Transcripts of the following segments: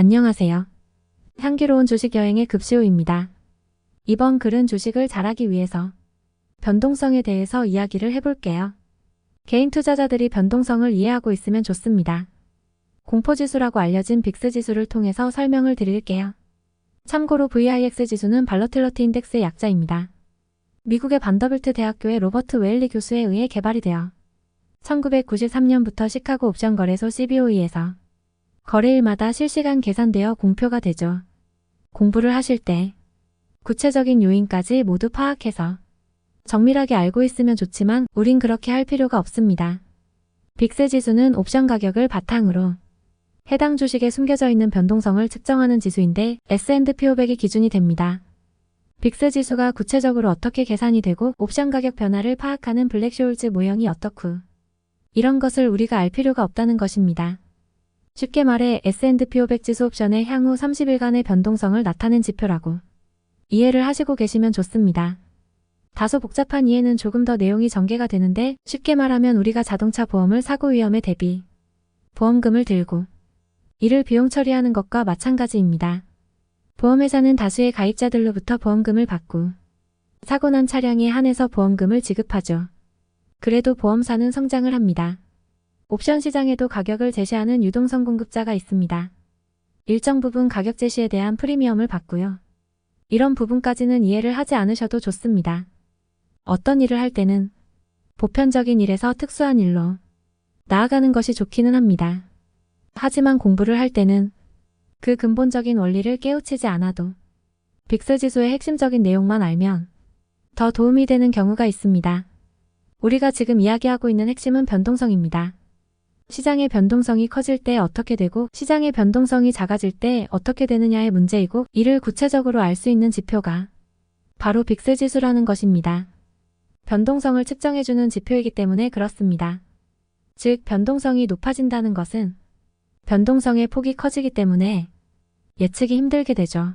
안녕하세요. 향기로운 주식 여행의 급시호입니다. 이번 글은 주식을 잘하기 위해서 변동성에 대해서 이야기를 해볼게요. 개인 투자자들이 변동성을 이해하고 있으면 좋습니다. 공포지수라고 알려진 빅스 지수를 통해서 설명을 드릴게요. 참고로 VIX 지수는 발러틸러티 인덱스의 약자입니다. 미국의 반더빌트 대학교의 로버트 웨일리 교수에 의해 개발이 되어 1993년부터 시카고 옵션 거래소 CBOE에서 거래일마다 실시간 계산되어 공표가 되죠. 공부를 하실 때 구체적인 요인까지 모두 파악해서 정밀하게 알고 있으면 좋지만 우린 그렇게 할 필요가 없습니다. 빅스 지수는 옵션 가격을 바탕으로 해당 주식에 숨겨져 있는 변동성을 측정하는 지수인데 S&P 500이 기준이 됩니다. 빅스 지수가 구체적으로 어떻게 계산이 되고 옵션 가격 변화를 파악하는 블랙쇼울즈 모형이 어떻고 이런 것을 우리가 알 필요가 없다는 것입니다. 쉽게 말해 S&P 500 지수 옵션의 향후 30일간의 변동성을 나타낸 지표라고 이해를 하시고 계시면 좋습니다. 다소 복잡한 이해는 조금 더 내용이 전개가 되는데 쉽게 말하면 우리가 자동차 보험을 사고 위험에 대비 보험금을 들고 이를 비용 처리하는 것과 마찬가지입니다. 보험회사는 다수의 가입자들로부터 보험금을 받고 사고 난 차량에 한해서 보험금을 지급하죠. 그래도 보험사는 성장을 합니다. 옵션 시장에도 가격을 제시하는 유동성 공급자가 있습니다. 일정 부분 가격 제시에 대한 프리미엄을 받고요. 이런 부분까지는 이해를 하지 않으셔도 좋습니다. 어떤 일을 할 때는 보편적인 일에서 특수한 일로 나아가는 것이 좋기는 합니다. 하지만 공부를 할 때는 그 근본적인 원리를 깨우치지 않아도 빅스 지수의 핵심적인 내용만 알면 더 도움이 되는 경우가 있습니다. 우리가 지금 이야기하고 있는 핵심은 변동성입니다. 시장의 변동성이 커질 때 어떻게 되고 시장의 변동성이 작아질 때 어떻게 되느냐의 문제이고 이를 구체적으로 알 수 있는 지표가 바로 빅스 지수라는 것입니다. 변동성을 측정해주는 지표이기 때문에 그렇습니다. 즉 변동성이 높아진다는 것은 변동성의 폭이 커지기 때문에 예측이 힘들게 되죠.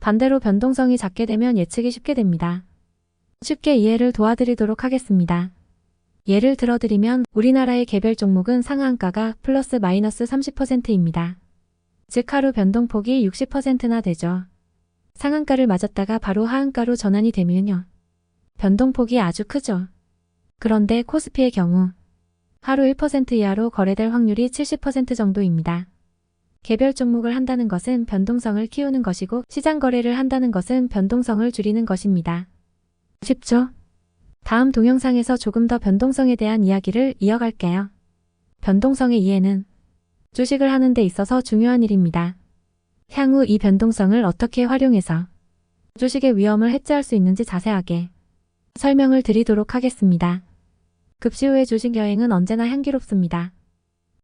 반대로 변동성이 작게 되면 예측이 쉽게 됩니다. 쉽게 이해를 도와드리도록 하겠습니다. 예를 들어드리면 우리나라의 개별 종목은 상한가가 플러스 마이너스 30%입니다. 즉 하루 변동폭이 60%나 되죠. 상한가를 맞았다가 바로 하한가로 전환이 되면요. 변동폭이 아주 크죠. 그런데 코스피의 경우 하루 1% 이하로 거래될 확률이 70% 정도입니다. 개별 종목을 한다는 것은 변동성을 키우는 것이고 시장 거래를 한다는 것은 변동성을 줄이는 것입니다. 쉽죠? 다음 동영상에서 조금 더 변동성에 대한 이야기를 이어갈게요. 변동성의 이해는 주식을 하는 데 있어서 중요한 일입니다. 향후 이 변동성을 어떻게 활용해서 주식의 위험을 해지할 수 있는지 자세하게 설명을 드리도록 하겠습니다. 급시호의 주식 여행은 언제나 향기롭습니다.